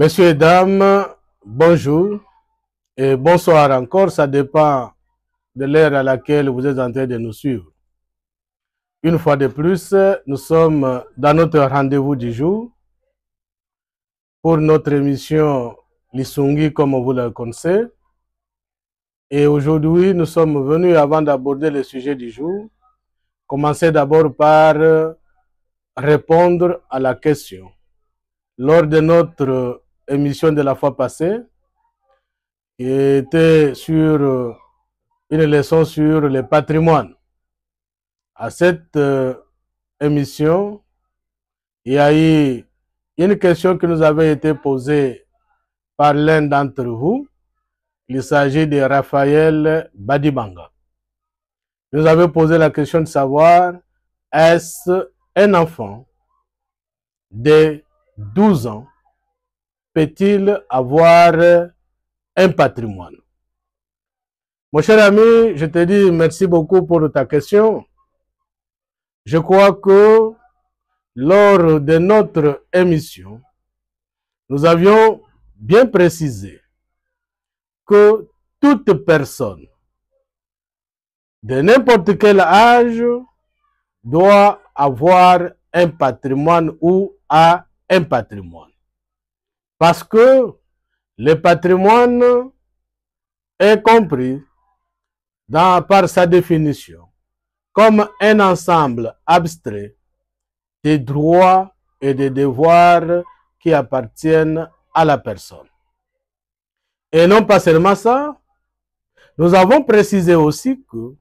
Messieurs et dames, bonjour et bonsoir encore. Ça dépend de l'heure à laquelle vous êtes en train de nous suivre. Une fois de plus, nous sommes dans notre rendez-vous du jour pour notre émission Lisungi, comme vous le connaissez. Et aujourd'hui, nous sommes venus, avant d'aborder le sujet du jour, commencer d'abord par répondre à la question. Lors de notre émission de la fois passée, qui était sur une leçon sur le patrimoine. À cette émission, il y a eu une question qui nous avait été posée par l'un d'entre vous. Il s'agit de Raphaël Badibanga. Il nous avait posé la question de savoir, est-ce un enfant de 12 ans peut-il avoir un patrimoine? Mon cher ami, je te dis merci beaucoup pour ta question. Je crois que lors de notre émission, nous avions bien précisé que toute personne de n'importe quel âge doit avoir un patrimoine ou a un patrimoine. Parce que le patrimoine est compris par sa définition comme un ensemble abstrait des droits et des devoirs qui appartiennent à la personne. Et non pas seulement ça, nous avons précisé aussi que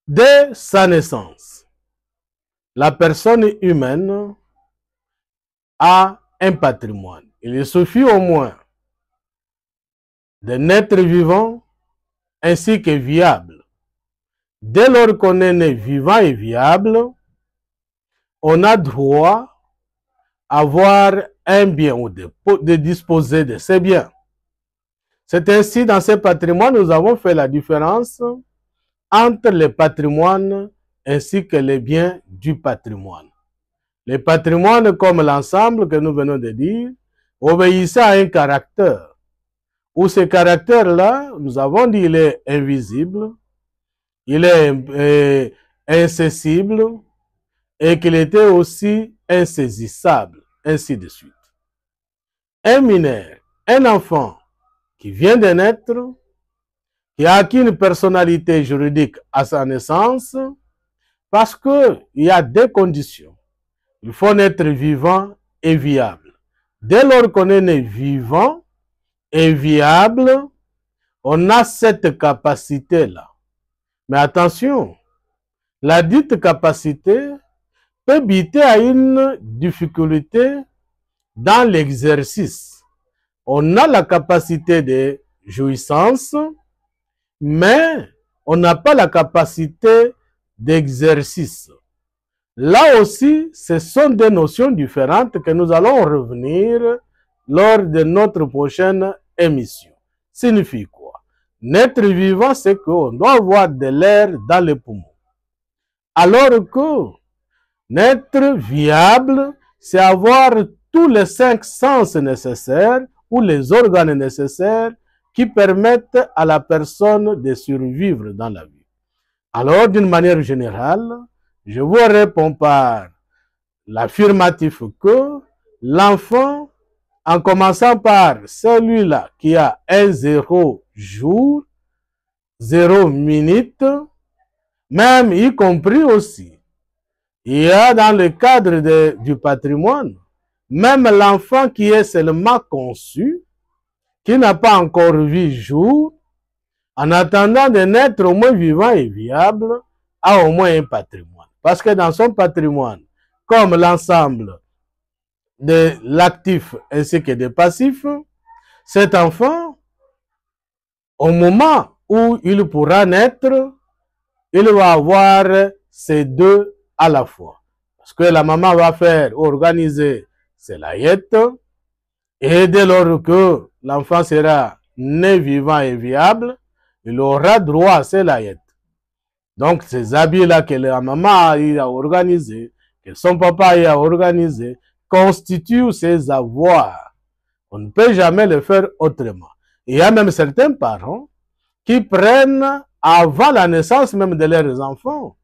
dès sa naissance, la personne humaine a un patrimoine. Il suffit au moins de naître vivant ainsi que viable. Dès lors qu'on est né vivant et viable, on a droit à avoir un bien ou de disposer de ses biens. C'est ainsi, dans ce patrimoine, nous avons fait la différence entre le patrimoine ainsi que les biens du patrimoine. Le patrimoine, comme l'ensemble que nous venons de dire, obéissait à un caractère. Où ce caractère-là, nous avons dit, il est invisible, il est incessible et qu'il était aussi insaisissable, ainsi de suite. Un mineur, un enfant qui vient de naître, qui a acquis une personnalité juridique à sa naissance, parce qu'il y a des conditions. Il faut naître vivant et viable. Dès lors qu'on est né vivant et viable, on a cette capacité-là. Mais attention, la dite capacité peut buter à une difficulté dans l'exercice. On a la capacité de jouissance, mais on n'a pas la capacité d'exercice. Là aussi, ce sont des notions différentes que nous allons revenir lors de notre prochaine émission. Signifie quoi? Naître vivant, c'est qu'on doit avoir de l'air dans les poumons. Alors que naître viable, c'est avoir tous les 5 sens nécessaires ou les organes nécessaires qui permettent à la personne de survivre dans la vie. Alors, d'une manière générale, je vous réponds par l'affirmatif que l'enfant, en commençant par celui-là qui a un 0 jour, 0 minute, même y compris aussi, il y a dans le cadre du patrimoine, même l'enfant qui est seulement conçu, qui n'a pas encore vu jour, en attendant de naître au moins vivant et viable, a au moins un patrimoine. Parce que dans son patrimoine, comme l'ensemble de l'actif ainsi que des passifs, cet enfant, au moment où il pourra naître, il va avoir ces deux à la fois. Parce que la maman va faire organiser ses layettes, et dès lors que l'enfant sera né vivant et viable, il aura droit à ses layettes. Donc, ces habits-là que la maman a organisés, que son papa a organisé, constituent ses avoirs. On ne peut jamais le faire autrement. Il y a même certains parents qui prennent avant la naissance même de leurs enfants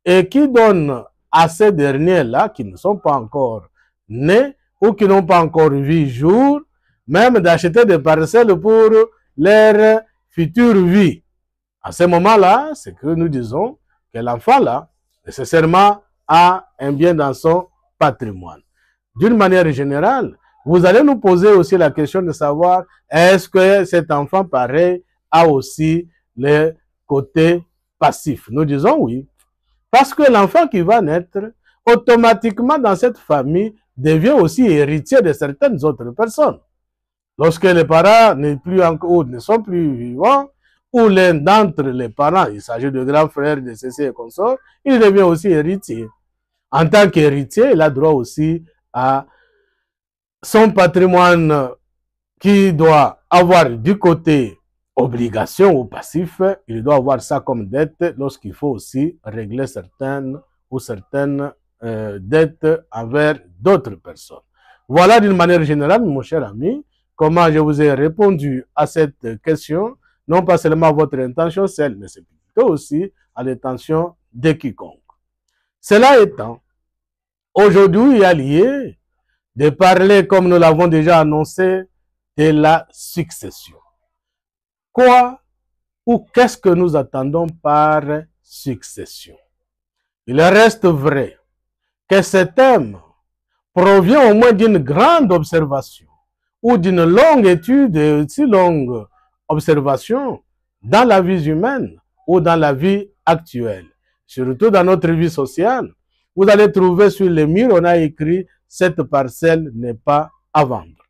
et qui donnent à ces derniers-là, qui ne sont pas encore nés ou qui n'ont pas encore vu jour, même d'acheter des parcelles pour leur future vie. À ce moment-là, c'est que nous disons que l'enfant-là, nécessairement, a un bien dans son patrimoine. D'une manière générale, vous allez nous poser aussi la question de savoir est-ce que cet enfant pareil a aussi le côté passif. Nous disons oui. Parce que l'enfant qui va naître, automatiquement dans cette famille, devient aussi héritier de certaines autres personnes. Lorsque les parents ne sont plus vivants, ou l'un d'entre les parents, il s'agit de grands frères, de ceci et consorts, il devient aussi héritier. En tant qu'héritier, il a droit aussi à son patrimoine qui doit avoir du côté obligation ou passif, il doit avoir ça comme dette lorsqu'il faut aussi régler certaines dettes envers d'autres personnes. Voilà d'une manière générale, mon cher ami, comment je vous ai répondu à cette question, non pas seulement à votre intention celle, mais c'est plutôt aussi à l'intention de quiconque. Cela étant, aujourd'hui, il y a lieu de parler, comme nous l'avons déjà annoncé, de la succession. Quoi ou qu'est-ce que nous attendons par succession? Il reste vrai que ce thème provient au moins d'une grande observation ou d'une longue étude et aussi longue observation dans la vie humaine ou dans la vie actuelle. Surtout dans notre vie sociale, vous allez trouver sur les murs, on a écrit « Cette parcelle n'est pas à vendre ».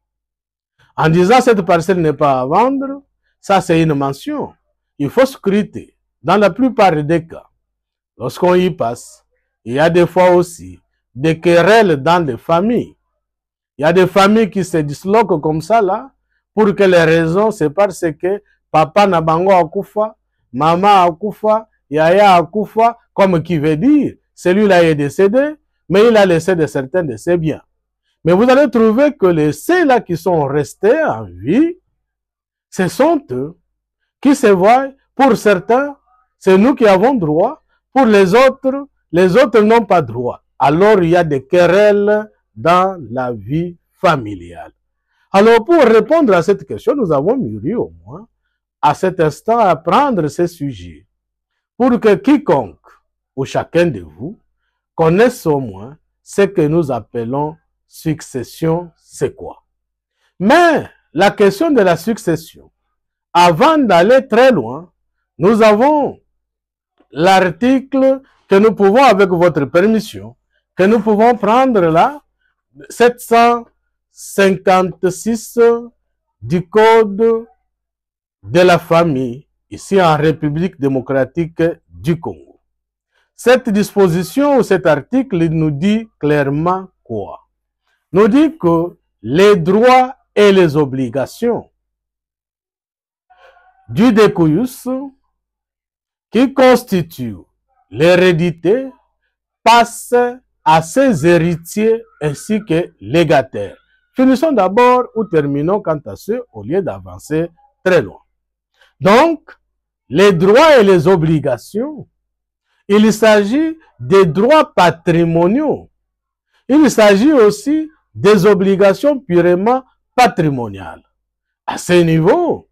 En disant « Cette parcelle n'est pas à vendre », ça c'est une mention. Il faut scruter. Dans la plupart des cas, lorsqu'on y passe, il y a des fois aussi des querelles dans les familles. Il y a des familles qui se disloquent comme ça là, pour que les raisons, c'est parce que papa n'a bango akufa, maman akufa, yaya akufa, comme qui veut dire, celui-là est décédé, mais il a laissé de certains de ses biens. Mais vous allez trouver que ceux-là qui sont restés en vie, ce sont eux qui se voient, pour certains, c'est nous qui avons droit, pour les autres n'ont pas droit. Alors il y a des querelles dans la vie familiale. Alors pour répondre à cette question, nous avons mûri au moins à cet instant à prendre ces sujets pour que quiconque ou chacun de vous connaisse au moins ce que nous appelons succession, c'est quoi. Mais la question de la succession, avant d'aller très loin, nous avons l'article que nous pouvons, avec votre permission, que nous pouvons prendre là, 756 du Code de la famille, ici en République démocratique du Congo. Cette disposition ou cet article nous dit clairement quoi? Nous dit que les droits et les obligations du décoyus qui constituent l'hérédité passent à ses héritiers ainsi que légataires. Finissons d'abord ou terminons quant à ceux au lieu d'avancer très loin. Donc, les droits et les obligations, il s'agit des droits patrimoniaux. Il s'agit aussi des obligations purement patrimoniales. À ce niveau,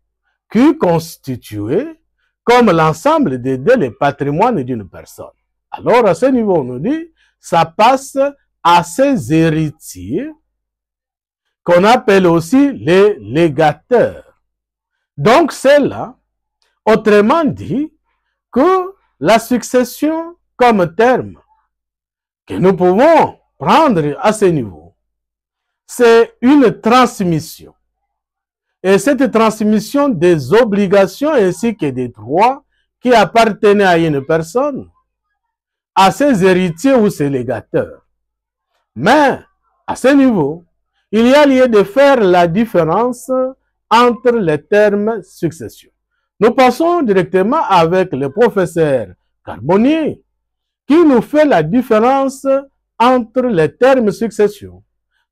qui constituait comme l'ensemble des le patrimoine d'une personne. Alors, à ce niveau, on nous dit, ça passe à ses héritiers, qu'on appelle aussi les légataires. Donc, c'est là, autrement dit, que la succession comme terme que nous pouvons prendre à ce niveau, c'est une transmission. Et cette transmission des obligations ainsi que des droits qui appartenaient à une personne, à ses héritiers ou ses légateurs. Mais, à ce niveau, il y a lieu de faire la différence entre les termes succession. Nous passons directement avec le professeur Carbonnier, qui nous fait la différence entre les termes succession.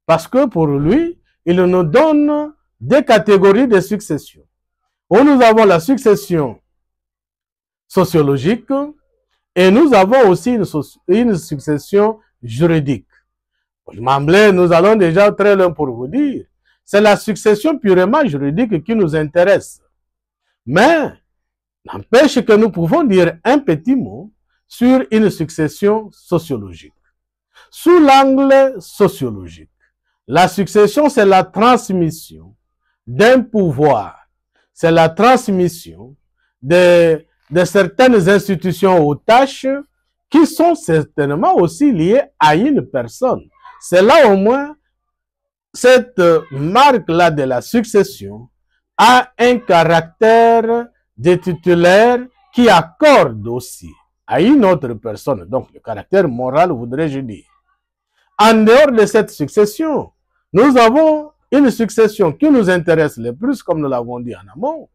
Parce que pour lui, il nous donne deux catégories de succession. Où nous avons la succession sociologique et nous avons aussi une succession juridique. Nous allons déjà très loin pour vous dire. C'est la succession purement juridique qui nous intéresse. Mais, n'empêche que nous pouvons dire un petit mot sur une succession sociologique. Sous l'angle sociologique, la succession, c'est la transmission d'un pouvoir. C'est la transmission de certaines institutions aux tâches qui sont certainement aussi liées à une personne. C'est là au moins cette marque-là de la succession a un caractère de titulaire qui accorde aussi à une autre personne, donc le caractère moral, voudrais-je dire. En dehors de cette succession, nous avons une succession qui nous intéresse le plus, comme nous l'avons dit en amont.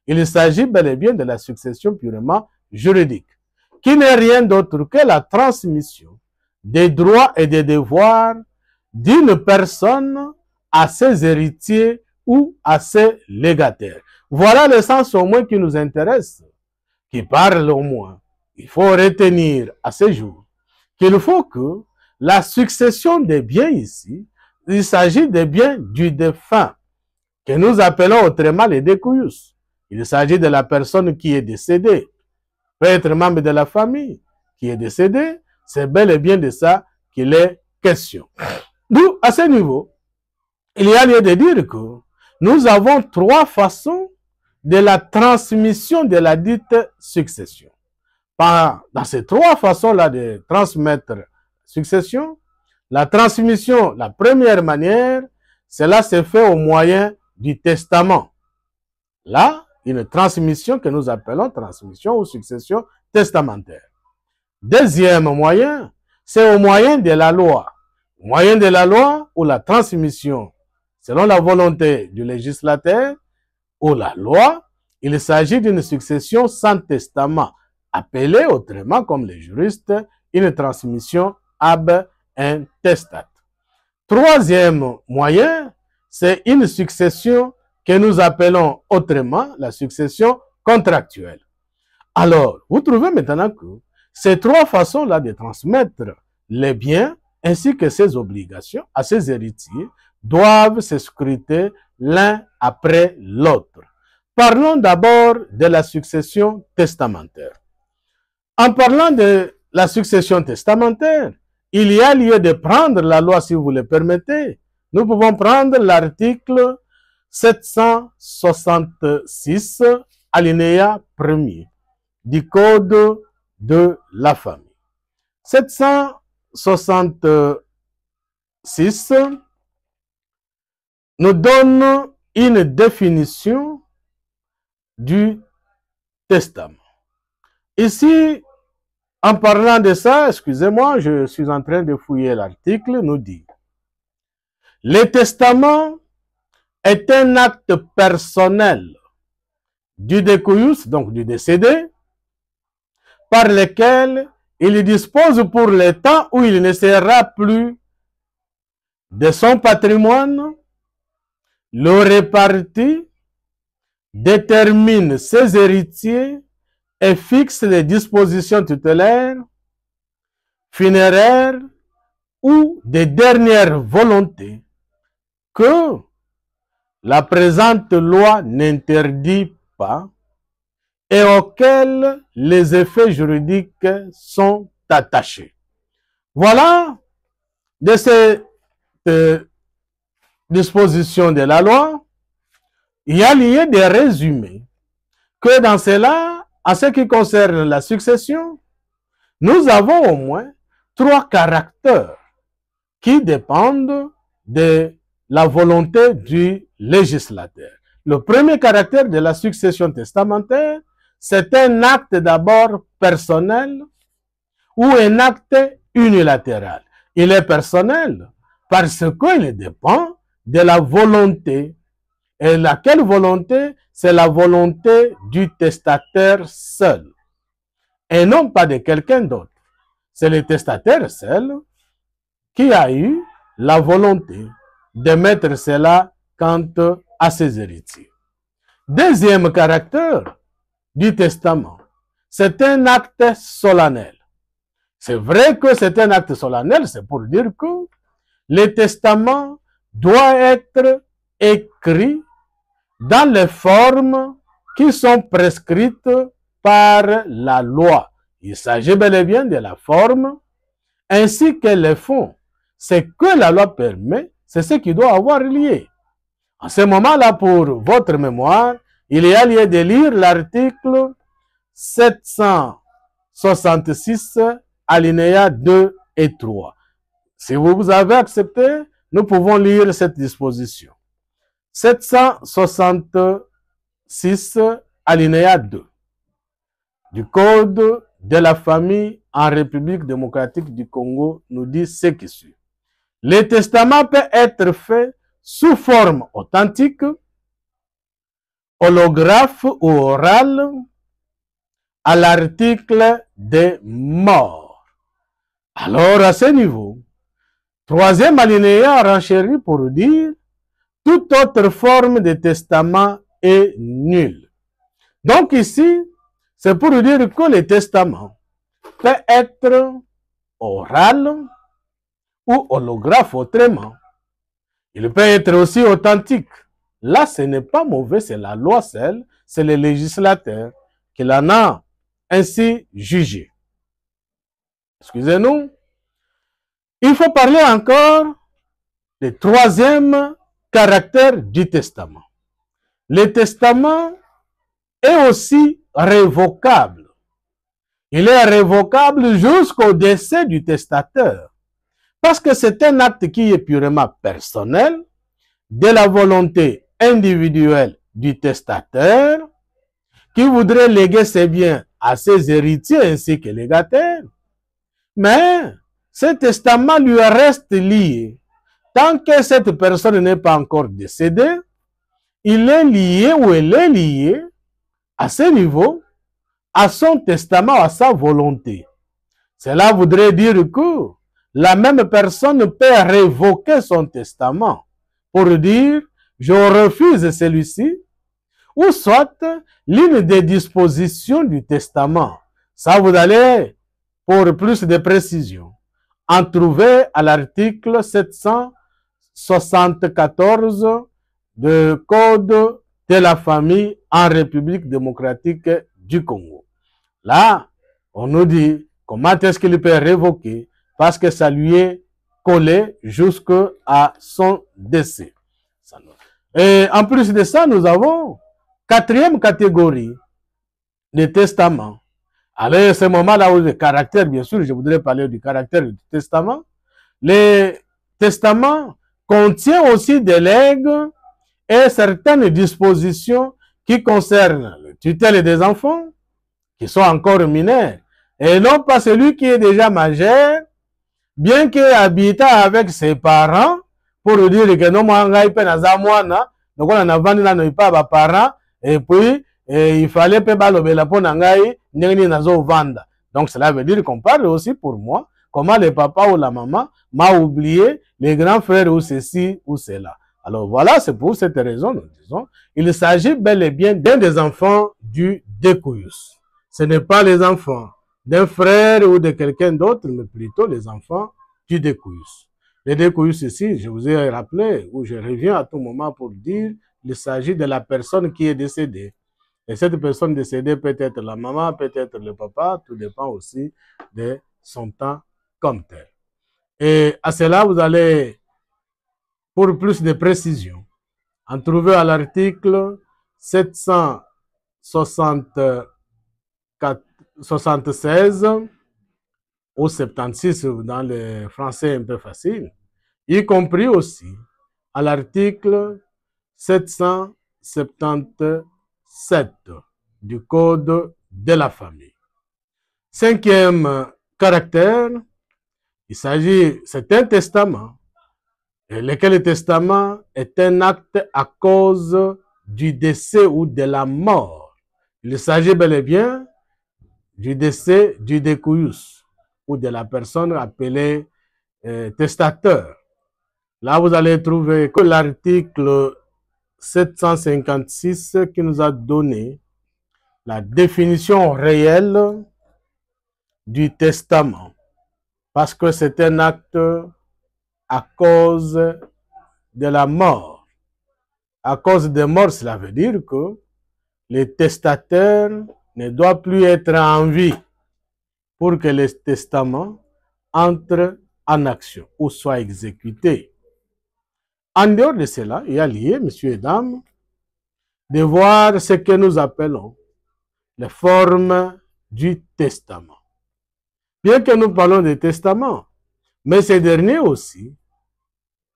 Il s'agit bel et bien de la succession purement juridique, qui n'est rien d'autre que la transmission des droits et des devoirs d'une personne à ses héritiers ou à ses légataires. Voilà le sens au moins qui nous intéresse, qui parle au moins. Il faut retenir à ce jour qu'il faut que la succession des biens ici, il s'agit des biens du défunt, que nous appelons autrement les découyus. Il s'agit de la personne qui est décédée, peut être membre de la famille qui est décédée, c'est bel et bien de ça qu'il est question. D'où, à ce niveau, il y a lieu de dire que nous avons trois façons de la transmission de la dite succession. Dans ces trois façons-là de transmettre succession, la transmission, la première manière, cela se fait au moyen du testament. Là, une transmission que nous appelons transmission ou succession testamentaire. Deuxième moyen, c'est au moyen de la loi. Au moyen de la loi ou la transmission, selon la volonté du législateur ou la loi, il s'agit d'une succession sans testament, appelée autrement comme les juristes, une transmission ab intestate. Troisième moyen, c'est une succession que nous appelons autrement la succession contractuelle. Alors, vous trouvez maintenant que ces trois façons-là de transmettre les biens ainsi que ses obligations à ses héritiers doivent se scruter l'un après l'autre. Parlons d'abord de la succession testamentaire. En parlant de la succession testamentaire, il y a lieu de prendre la loi, si vous le permettez. Nous pouvons prendre l'article 766, alinéa 1er, du Code de la famille. 766 nous donne une définition du testament. Ici, en parlant de ça, excusez-moi, je suis en train de fouiller l'article, nous dit: le testament est un acte personnel du décoyus, donc du décédé, par lequel il dispose pour le temps où il ne sera plus de son patrimoine, le répartit, détermine ses héritiers et fixe les dispositions tutélaires, funéraires ou des dernières volontés que la présente loi n'interdit pas et auxquelles les effets juridiques sont attachés. Voilà de cette disposition de la loi, il y a lieu de résumer que dans cela, en ce qui concerne la succession, nous avons au moins trois caractères qui dépendent de la volonté du législateur. Le premier caractère de la succession testamentaire, c'est un acte d'abord personnel ou un acte unilatéral. Il est personnel parce qu'il dépend de la volonté. Et laquelle volonté? C'est la volonté du testateur seul et non pas de quelqu'un d'autre. C'est le testateur seul qui a eu la volonté de mettre cela quant à ses héritiers. Deuxième caractère du testament, c'est un acte solennel. C'est vrai que c'est un acte solennel, c'est pour dire que le testament doit être écrit dans les formes qui sont prescrites par la loi. Il s'agit bel et bien de la forme ainsi que les fonds. Ce que la loi permet, c'est ce qui doit avoir lieu. En ce moment-là, pour votre mémoire, il y a lieu de lire l'article 766, alinéa 2 et 3. Si vous avez accepté, nous pouvons lire cette disposition. 766, alinéa 2 du Code de la famille en République démocratique du Congo nous dit ce qui suit. Le testament peut être fait sous forme authentique, holographe ou orale, à l'article des morts. Alors, à ce niveau, troisième alinéa renchérit pour dire toute autre forme de testament est nulle. Donc ici, c'est pour dire que le testament peut être oral ou holographe autrement. Il peut être aussi authentique. Là, ce n'est pas mauvais, c'est la loi seule, c'est le législateur qui l'en a ainsi jugé. Excusez-nous. Il faut parler encore du troisième caractère du testament. Le testament est aussi révocable. Il est révocable jusqu'au décès du testateur. Parce que c'est un acte qui est purement personnel, de la volonté individuelle du testateur, qui voudrait léguer ses biens à ses héritiers ainsi que légataires. Mais ce testament lui reste lié. Tant que cette personne n'est pas encore décédée, il est lié ou elle est liée à ce niveau, à son testament, à sa volonté. Cela voudrait dire que la même personne peut révoquer son testament pour dire « je refuse celui-ci » ou soit l'une des dispositions du testament. Ça, vous allez, pour plus de précision, en trouver à l'article 774 du Code de la famille en République démocratique du Congo. Là, on nous dit comment est-ce qu'il peut révoquer parce que ça lui est collé jusqu'à son décès. Et en plus de ça, nous avons quatrième catégorie de testament. Alors, à ce moment-là où le caractère, bien sûr, je voudrais parler du caractère du testament. Le testament contient aussi des legs et certaines dispositions qui concernent le tutelle des enfants qui sont encore mineurs et non pas celui qui est déjà majeur, bien qu'il habite avec ses parents, pour dire que non, moi, donc on a vendu là, non, pas parents, et puis, il fallait pas balobela pour nangai, n'engi nazo vanda. Donc cela veut dire qu'on parle aussi pour moi, comment le papa ou la maman m'a oublié, les grands frères ou ceci ou cela. Alors voilà, c'est pour cette raison, nous disons, il s'agit bel et bien d'un des enfants du Découyus. Ce n'est pas les enfants d'un frère ou de quelqu'un d'autre, mais plutôt les enfants du Découyus. Les Découyus ici, je vous ai rappelé, où je reviens à tout moment pour dire, il s'agit de la personne qui est décédée. Et cette personne décédée peut être la maman, peut être le papa, tout dépend aussi de son temps comme tel. Et à cela, vous allez, pour plus de précision, en trouver à l'article 776 ou 76 dans le français un peu facile, y compris aussi à l'article 777 du Code de la famille. Cinquième caractère, il s'agit, c'est un testament, et lequel testament est un acte à cause du décès ou de la mort. Il s'agit bel et bien du décès du Découyus ou de la personne appelée testateur. Là, vous allez trouver que l'article 756 qui nous a donné la définition réelle du testament, parce que c'est un acte à cause de la mort. À cause de mort, cela veut dire que le testataire ne doit plus être en vie pour que le testament entre en action ou soit exécuté. En dehors de cela, il y a lieu, messieurs et dames, de voir ce que nous appelons les formes du testament. Bien que nous parlons de testament, mais ce dernier aussi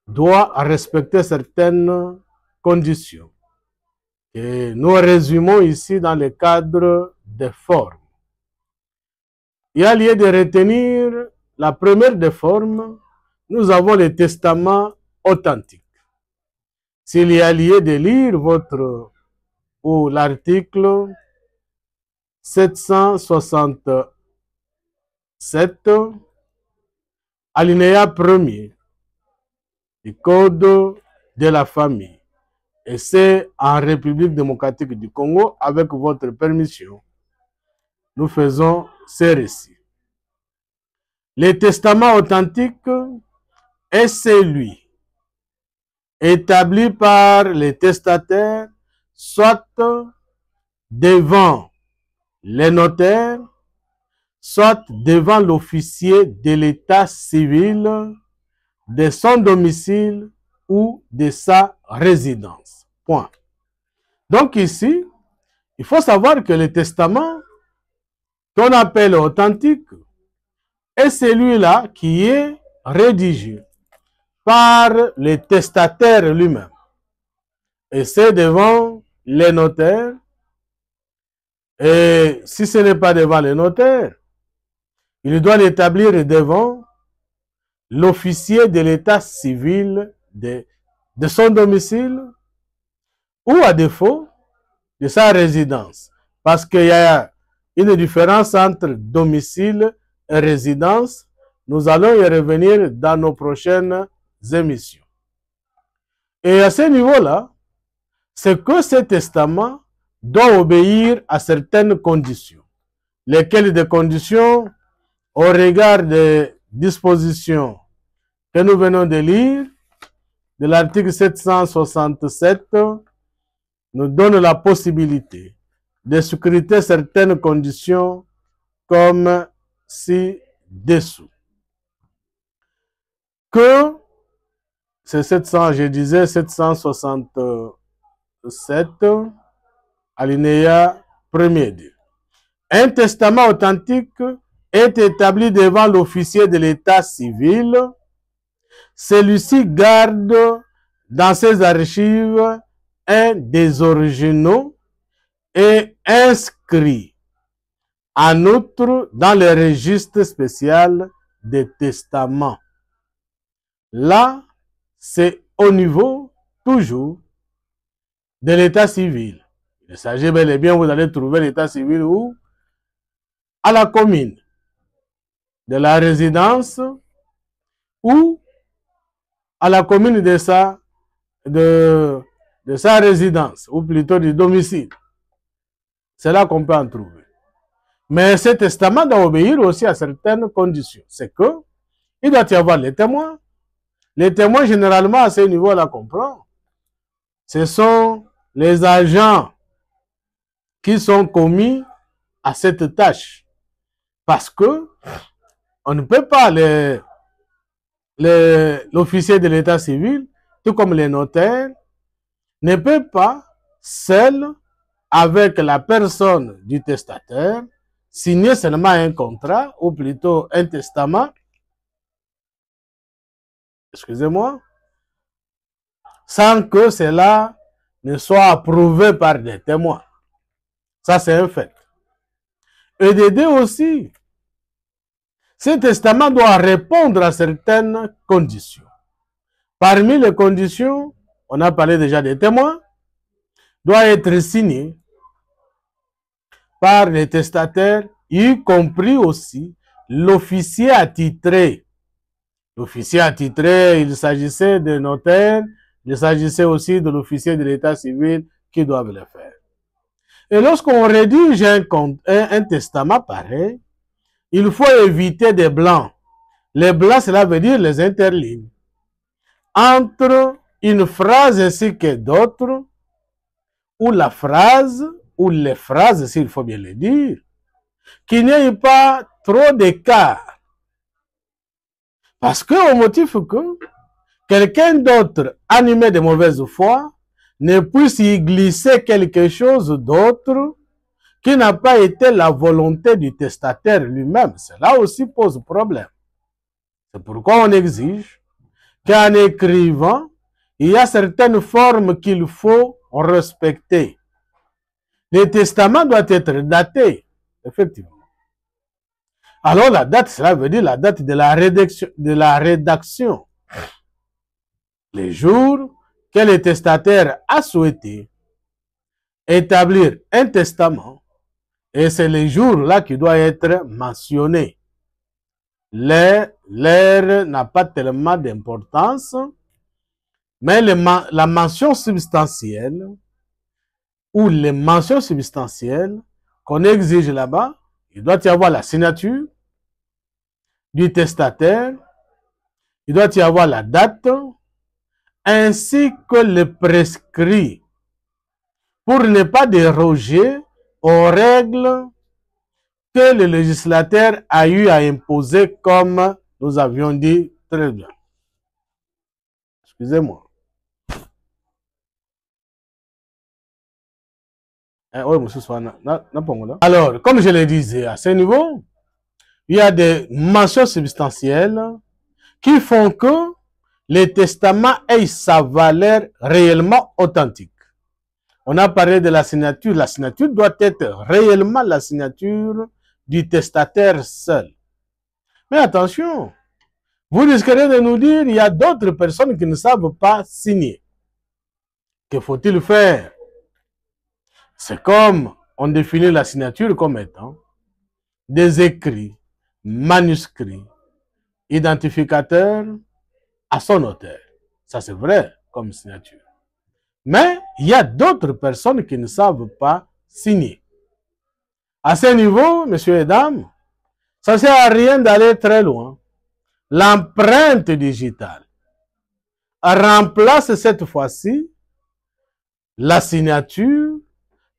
doit respecter certaines conditions. Et nous résumons ici dans le cadre des formes. Il y a lieu de retenir la première des formes. Nous avons le testament authentique. S'il y a lieu de lire votre ou l'article 767, alinéa 1er du Code de la famille. Et c'est en République démocratique du Congo, avec votre permission, nous faisons ces récits. Le testament authentique est celui établi par les testataires, soit devant les notaires, soit devant l'officier de l'état civil, de son domicile ou de sa résidence. Point. Donc ici, il faut savoir que le testament qu'on appelle authentique est celui-là qui est rédigé par le testataire lui-même. Et c'est devant les notaires. Et si ce n'est pas devant les notaires, il doit l'établir devant l'officier de l'état civil de son domicile ou à défaut de sa résidence. Parce qu'il y a une différence entre domicile et résidence. Nous allons y revenir dans nos prochaines émissions. Et à ce niveau-là, c'est que ce testament doit obéir à certaines conditions. Lesquelles des conditions, au regard des dispositions que nous venons de lire, de l'article 767, nous donne la possibilité de scruter certaines conditions comme ci-dessous. Que c'est 700, je disais 767, alinéa 1er. Un testament authentique est établi devant l'officier de l'état civil. Celui-ci garde dans ses archives un des originaux et inscrit en outre dans le registre spécial des testaments. Là, c'est au niveau toujours de l'état civil. Il s'agit bel et bien, vous allez trouver l'état civil où? À la commune, de la résidence ou à la commune de sa résidence, ou plutôt du domicile. C'est là qu'on peut en trouver. Mais ce testament doit obéir aussi à certaines conditions. C'est que il doit y avoir les témoins. Les témoins, généralement, à ce niveau-là, qu'on prend, ce sont les agents qui sont commis à cette tâche. Parce que on ne peut pas, l'officier de l'état civil, tout comme les notaires, ne peut pas, seul, avec la personne du testataire, signer seulement un contrat, ou plutôt un testament, excusez-moi, sans que cela ne soit approuvé par des témoins. Ça, c'est un fait. Et de deux aussi, ce testament doit répondre à certaines conditions. Parmi les conditions, on a parlé déjà des témoins, doit être signé par les testataires, y compris aussi l'officier attitré. L'officier attitré, il s'agissait de notaires, Il s'agissait aussi de l'officier de l'état civil qui doivent le faire. Et lorsqu'on rédige un testament pareil, il faut éviter des blancs. Les blancs, cela veut dire les interlignes. Entre une phrase ainsi que d'autres, ou la phrase, ou les phrases, s'il faut bien le dire, qu'il n'y ait pas trop d'écart. Parce qu'au motif que quelqu'un d'autre, animé de mauvaise foi, ne puisse y glisser quelque chose d'autre qui n'a pas été la volonté du testataire lui-même. Cela aussi pose problème. C'est pourquoi on exige qu'en écrivant, il y a certaines formes qu'il faut respecter. Le testament doit être daté, effectivement. Alors la date, cela veut dire la date de la rédaction. Les jours que le testataire a souhaité établir un testament, et c'est les jours-là qui doit être mentionné. L'heure n'a pas tellement d'importance, mais la mention substantielle ou les mentions substantielles qu'on exige là-bas, il doit y avoir la signature du testataire, il doit y avoir la date, ainsi que le prescrit, pour ne pas déroger aux règles que le législateur a eu à imposer, comme nous avions dit très bien. Excusez-moi. Alors, comme je le disais, à ce niveau, il y a des mentions substantielles qui font que le testament ait sa valeur réellement authentique. On a parlé de la signature. La signature doit être réellement la signature du testataire seul. Mais attention, vous risquerez de nous dire il y a d'autres personnes qui ne savent pas signer. Que faut-il faire? C'est comme on définit la signature comme étant des écrits, manuscrits, identificateurs à son auteur. Ça c'est vrai comme signature. Mais il y a d'autres personnes qui ne savent pas signer. À ce niveau, messieurs et dames, ça ne sert à rien d'aller très loin. L'empreinte digitale remplace cette fois-ci la signature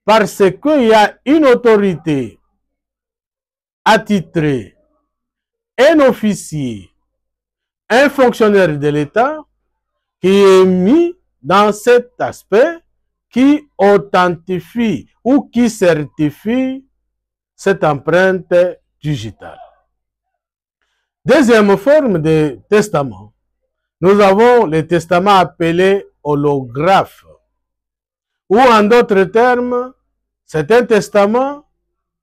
parce qu'il y a une autorité attitrée, un officier, un fonctionnaire de l'État qui est mis dans cet aspect qui authentifie ou qui certifie cette empreinte digitale. Deuxième forme de testament, nous avons le testament appelé holographe, ou en d'autres termes, c'est un testament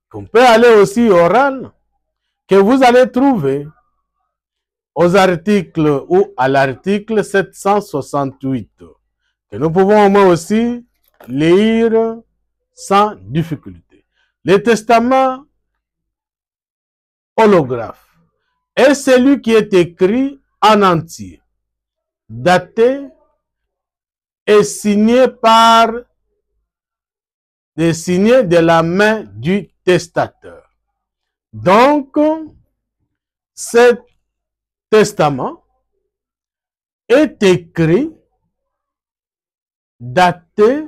qu'on peut aller aussi oral, que vous allez trouver aux articles ou à l'article 768, que nous pouvons au moins aussi lire sans difficulté. Le testament holographe est celui qui est écrit en entier, daté et signé de la main du testateur. Donc, cet testament est écrit, daté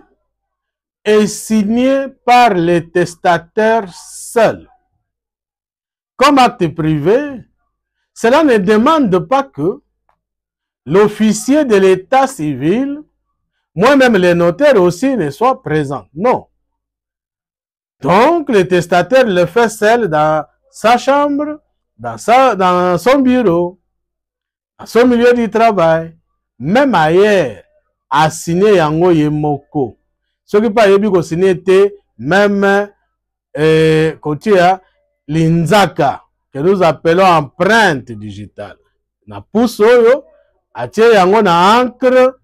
et signé par le testateur seul. Comme acte privé, cela ne demande pas que l'officier de l'état civil, moi-même les notaires aussi, ne soient présents. Non. Donc, le testateur le fait seul dans sa chambre, dans son bureau, dans son milieu du travail, même ailleurs, à signer yango yemoko. Ce qui pas yebi ko signer te, même kotia l'inzaka, que nous appelons empreinte digitale. Na pousse oyo, atie yango na encre,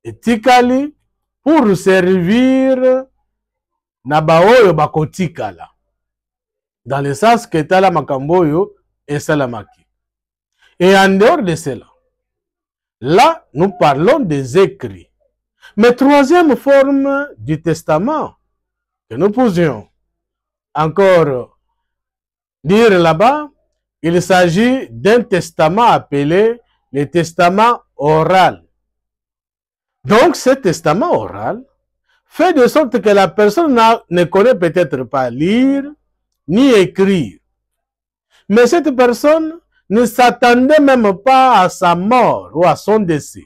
etikali, pour servir na baoyo bakotikala. Dans le sens que tala makambo oyo esalamaki. Et en dehors de cela, Là, nous parlons des écrits. Mais troisième forme du testament que nous pouvions encore dire là-bas, il s'agit d'un testament appelé le testament oral. Donc, ce testament oral fait de sorte que la personne ne connaît peut-être pas lire ni écrire. Mais cette personne ne s'attendait même pas à sa mort ou à son décès.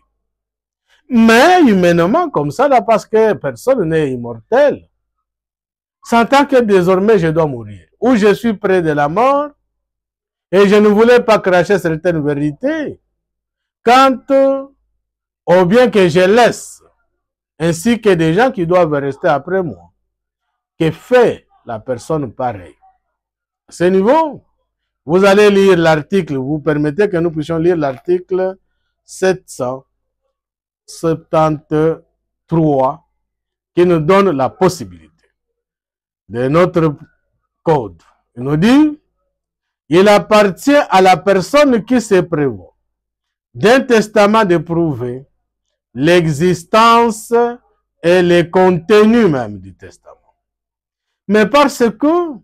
Mais humainement, comme ça, là, parce que personne n'est immortel, sentant que désormais je dois mourir, ou je suis près de la mort, et je ne voulais pas cracher certaines vérités, quant au bien que je laisse, ainsi que des gens qui doivent rester après moi, que fait la personne pareille. À ce niveau, vous allez lire l'article, vous permettez que nous puissions lire l'article 773 qui nous donne la possibilité de notre code. Il nous dit, il appartient à la personne qui se prévoit d'un testament de prouver l'existence et le contenu même du testament. Mais parce que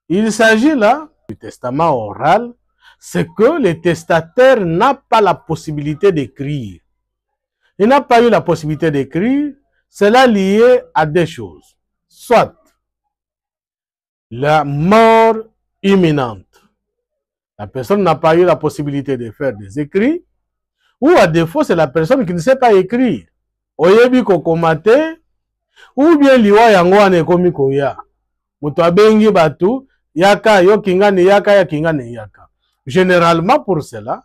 il s'agit là du testament oral, c'est que le testataire n'a pas la possibilité d'écrire. Il n'a pas eu la possibilité d'écrire, cela lié à des choses. Soit la mort imminente. La personne n'a pas eu la possibilité de faire des écrits, ou à défaut, c'est la personne qui ne sait pas écrire. Oyebi kokomate, ou bien liwa yango ane komi koya. Muto abengi batu, yaka, yo kingane yaka, ya kingane yaka. Généralement pour cela,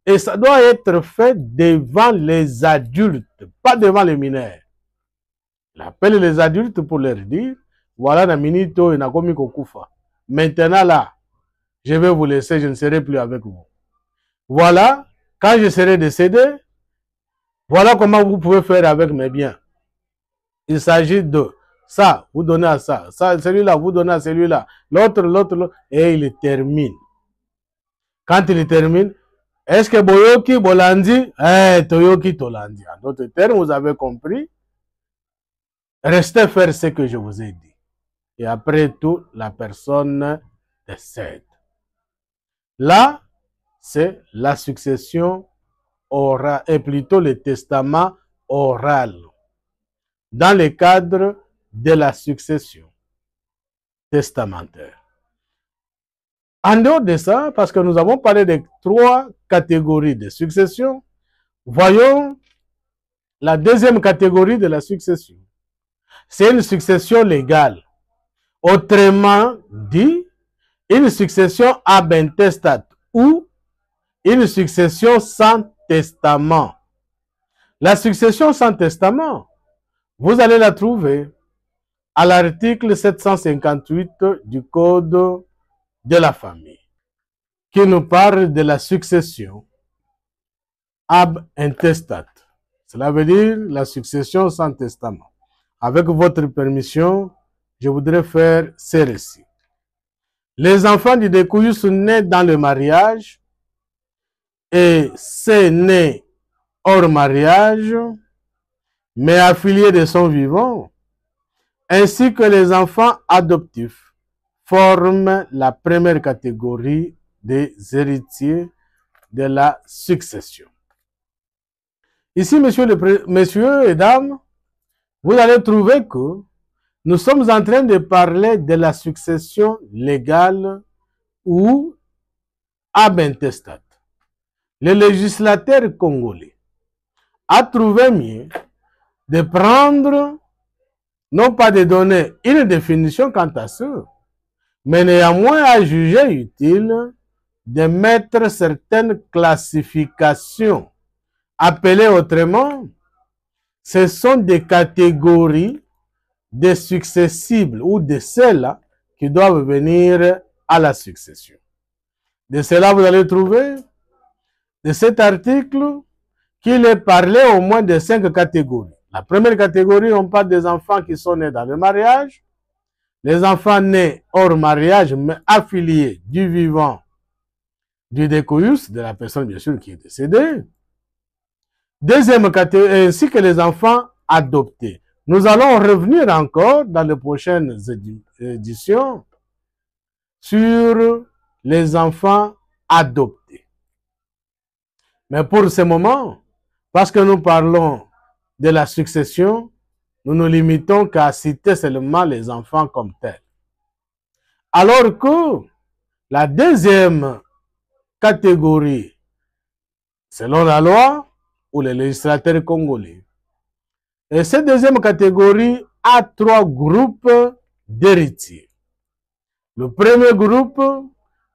et ça doit être fait devant les adultes, pas devant les mineurs. Il appelle les adultes pour leur dire, voilà la minito et na komi kokufa. Maintenant là, je vais vous laisser, je ne serai plus avec vous. Voilà, quand je serai décédé, voilà comment vous pouvez faire avec mes biens. Il s'agit de ça, vous donnez à ça, celui-là, vous donnez à celui-là, l'autre, et il termine. Quand il termine, est-ce que Boyoki, Bolandi, Toyoki, Tolandi. En d'autres termes, vous avez compris. Restez faire ce que je vous ai dit. Et après tout, la personne décède. Là, c'est la succession orale, et plutôt le testament oral, dans le cadre de la succession testamentaire. En dehors de ça, parce que nous avons parlé de 3 catégories de succession, voyons la deuxième catégorie de la succession. C'est une succession légale. Autrement dit, une succession ab intestate ou une succession sans testament. La succession sans testament, vous allez la trouver à l'article 758 du Code de la famille, qui nous parle de la succession ab intestate. Cela veut dire la succession sans testament. Avec votre permission, je voudrais faire ces récits. Les enfants du découillou sont nés dans le mariage et c'est né hors mariage, mais affiliés de son vivant, ainsi que les enfants adoptifs, forment la première catégorie des héritiers de la succession. Ici, messieurs et dames, vous allez trouver que nous sommes en train de parler de la succession légale ou ab intestate. Le législateur congolais a trouvé mieux de prendre, non pas de donner une définition quant à ça, mais néanmoins a jugé utile de mettre certaines classifications. Appelées autrement, ce sont des catégories de successibles ou de celles-là qui doivent venir à la succession. De cela, vous allez trouver de cet article qu'il est parlé au moins de 5 catégories. La première catégorie, on parle des enfants qui sont nés dans le mariage, les enfants nés hors mariage, mais affiliés du vivant, du décoïus, de la personne bien sûr qui est décédée. Deuxième catégorie, ainsi que les enfants adoptés. Nous allons revenir encore dans les prochaines éditions sur les enfants adoptés. Mais pour ce moment, parce que nous parlons de la succession, nous nous limitons qu'à citer seulement les enfants comme tels. Alors que la deuxième catégorie, selon la loi ou les législateurs congolais, et cette deuxième catégorie a trois groupes d'héritiers. Le premier groupe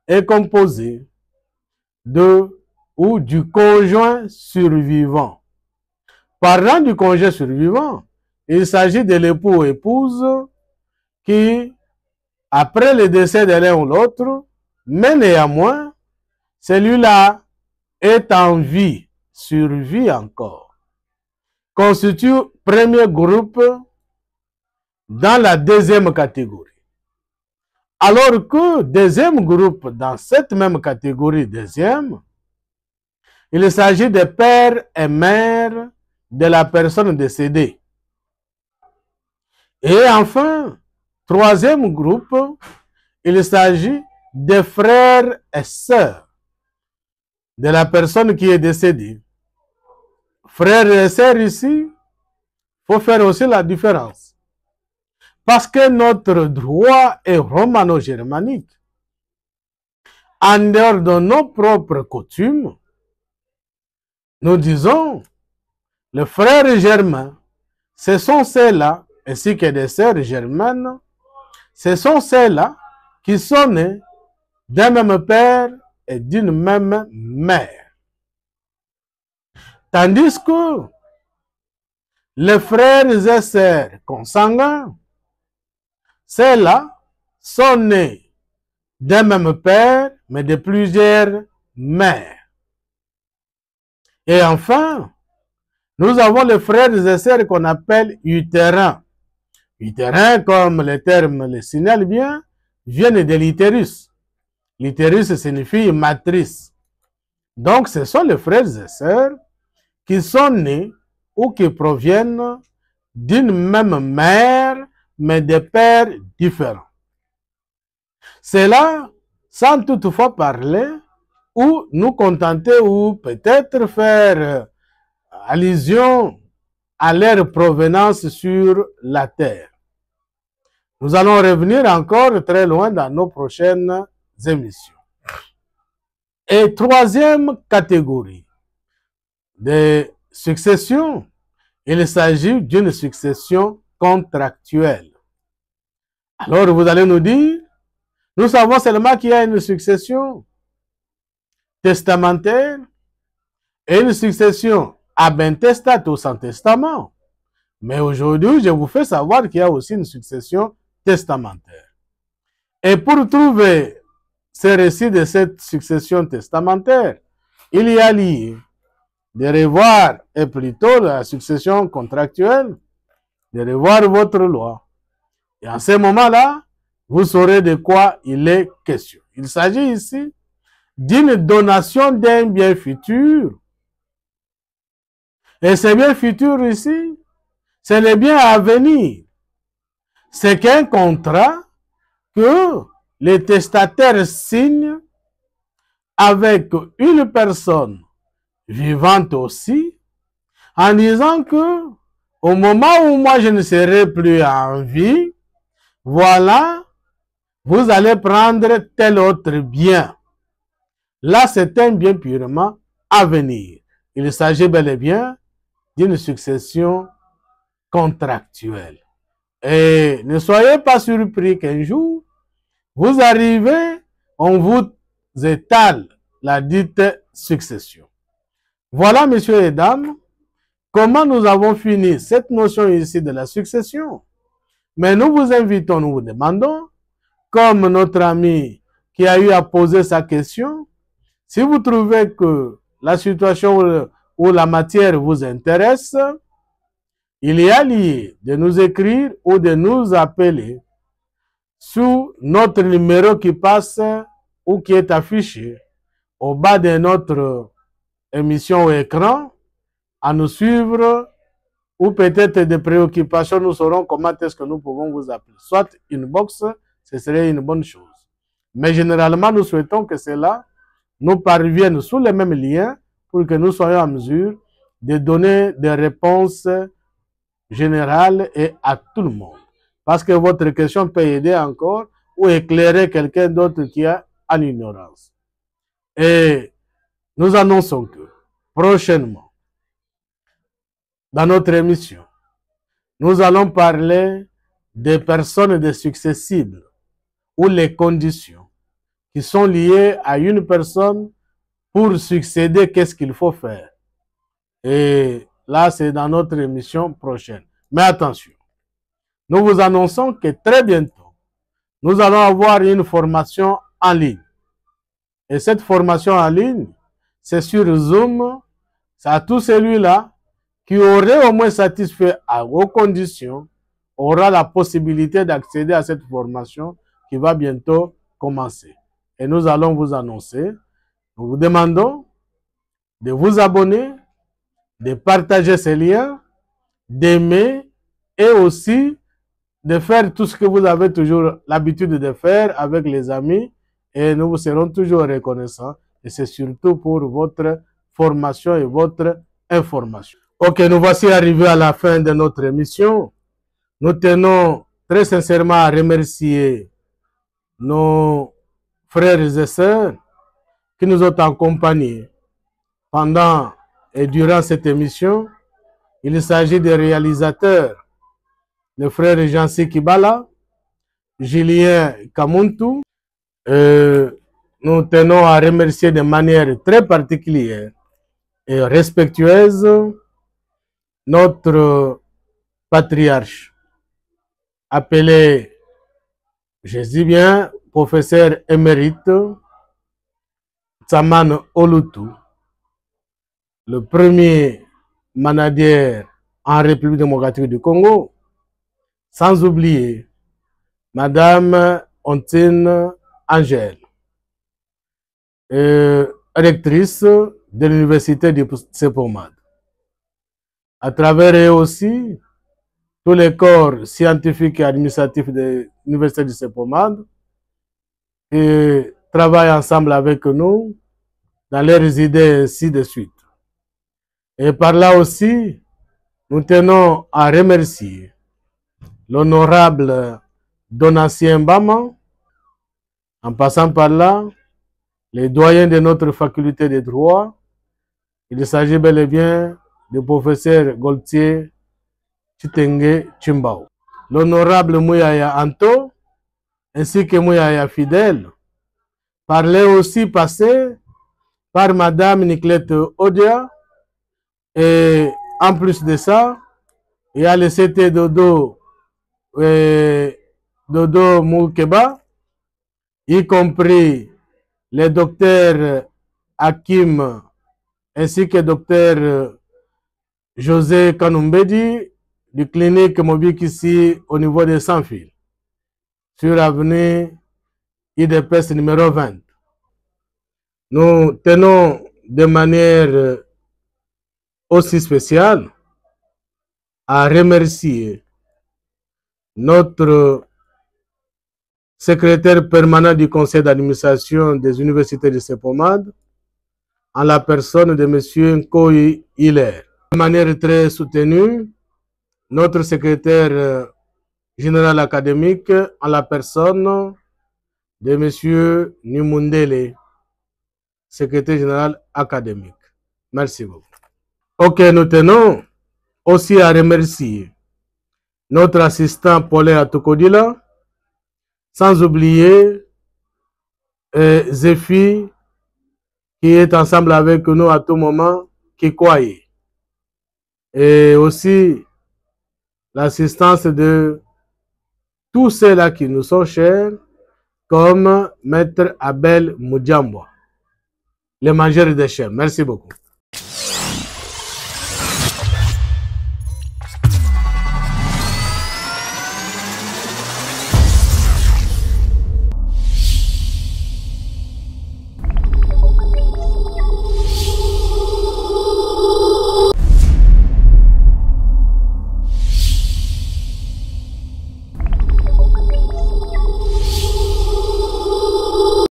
est composé du conjoint survivant. Parlant du conjoint survivant, il s'agit de l'époux ou épouse qui, après le décès de l'un ou l'autre, mais néanmoins, celui-là est en vie, survit encore, constitue premier groupe dans la deuxième catégorie. Alors que deuxième groupe, dans cette même catégorie deuxième, il s'agit des pères et mères de la personne décédée. Et enfin, troisième groupe, il s'agit des frères et sœurs de la personne qui est décédée. Frères et sœurs ici, il faut faire aussi la différence. Parce que notre droit est romano-germanique. En dehors de nos propres coutumes, nous disons, les frères germains, ce sont ceux-là, ainsi que des sœurs germaines, ce sont ceux-là qui sont nés d'un même père et d'une même mère. Tandis que les frères et sœurs consanguins, ceux-là sont nés d'un même père, mais de plusieurs mères. Et enfin, nous avons les frères et sœurs qu'on appelle utérins. Utérins, comme le terme le signale bien, viennent de l'utérus. L'utérus signifie matrice. Donc, ce sont les frères et sœurs qui sont nés ou qui proviennent d'une même mère, mais de pères différents. C'est là, sans toutefois parler, ou nous contenter, ou peut-être faire allusion à leur provenance sur la terre. Nous allons revenir encore très loin dans nos prochaines émissions. Et troisième catégorie de succession, il s'agit d'une succession contractuelle. Alors vous allez nous dire, nous savons seulement qu'il y a une succession testamentaire et une succession ab intestato sans testament. Mais aujourd'hui, je vous fais savoir qu'il y a aussi une succession testamentaire. Et pour trouver ce récit de cette succession testamentaire, il y a lieu de revoir, et plutôt la succession contractuelle, de revoir votre loi. Et à ce moment-là, vous saurez de quoi il est question. Il s'agit ici d'une donation d'un bien futur. Et ce bien futur ici, c'est le bien à venir. C'est qu'un contrat que les testataires signent avec une personne vivante aussi, en disant que au moment où moi je ne serai plus en vie, voilà, vous allez prendre tel autre bien. Là, c'est un bien purement à venir. Il s'agit bel et bien d'une succession contractuelle. Et ne soyez pas surpris qu'un jour, vous arrivez, on vous étale la dite succession. Voilà, messieurs et dames, comment nous avons fini cette notion ici de la succession. Mais nous vous invitons, nous vous demandons, comme notre ami qui a eu à poser sa question, si vous trouvez que la situation ou la matière vous intéresse, il y a lieu de nous écrire ou de nous appeler sous notre numéro qui passe ou qui est affiché au bas de notre émission au écran à nous suivre, ou peut-être des préoccupations, nous saurons comment est-ce que nous pouvons vous appeler. Soit une box, ce serait une bonne chose. Mais généralement, nous souhaitons que cela nous parvienne sous les mêmes liens pour que nous soyons en mesure de donner des réponses générales et à tout le monde. Parce que votre question peut aider encore ou éclairer quelqu'un d'autre qui est en ignorance. Et nous annonçons que prochainement, dans notre émission, nous allons parler des personnes de successibles ou les conditions qui sont liées à une personne pour succéder, qu'est-ce qu'il faut faire. Et là, c'est dans notre émission prochaine. Mais attention, nous vous annonçons que très bientôt, nous allons avoir une formation en ligne. Et cette formation en ligne, c'est sur Zoom. C'est à tout celui-là qui aurait au moins satisfait aux conditions, aura la possibilité d'accéder à cette formation qui va bientôt commencer. Et nous allons vous annoncer, nous vous demandons de vous abonner, de partager ces liens, d'aimer et aussi de faire tout ce que vous avez toujours l'habitude de faire avec les amis et nous vous serons toujours reconnaissants et c'est surtout pour votre formation et votre information. Ok, nous voici arrivés à la fin de notre émission. Nous tenons très sincèrement à remercier nos frères et sœurs qui nous ont accompagnés pendant et durant cette émission. Il s'agit des réalisateurs, le frère Jansi Kibala, Julien Kamuntu. Nous tenons à remercier de manière très particulière et respectueuse notre patriarche, appelé, je dis bien, professeur émérite Tsaman Olutu, le premier manadier en République démocratique du Congo, sans oublier Madame Ontine Angèle, rectrice de l'université de Sepomad. À travers eux aussi, tous les corps scientifiques et administratifs de l'université de Sepomad qui travaillent ensemble avec nous dans leurs idées ainsi de suite. Et par là aussi, nous tenons à remercier l'honorable Donatien Mbama, en passant par là, les doyens de notre faculté de droit. Il s'agit bel et bien du professeur Gaultier Chitenge Chimbao. L'honorable Mouyaya Anto, ainsi que Mouyaya Fidèle, parlait aussi passé par Madame Nicolette Odia. Et en plus de ça, il y a le CT Dodo Moukeba, y compris les docteurs Hakim ainsi que docteur José Kanumbedi du clinique Mobik ici au niveau de Sans-Fil, sur avenue IDPS numéro 20. Nous tenons de manière aussi spéciale à remercier notre secrétaire permanent du conseil d'administration des universités de Sepomad, en la personne de M. Nkoyi Hiller. De manière très soutenue, notre secrétaire général académique, en la personne de M. Nimundele, secrétaire général académique. Merci beaucoup. Ok, nous tenons aussi à remercier notre assistant Paulin Atokodila, sans oublier Zéphie, qui est ensemble avec nous à tout moment, Kikwaye. Et aussi l'assistance de tous ceux-là qui nous sont chers, comme Maître Abel Moudjambwa, le mangeur des chefs. Merci beaucoup.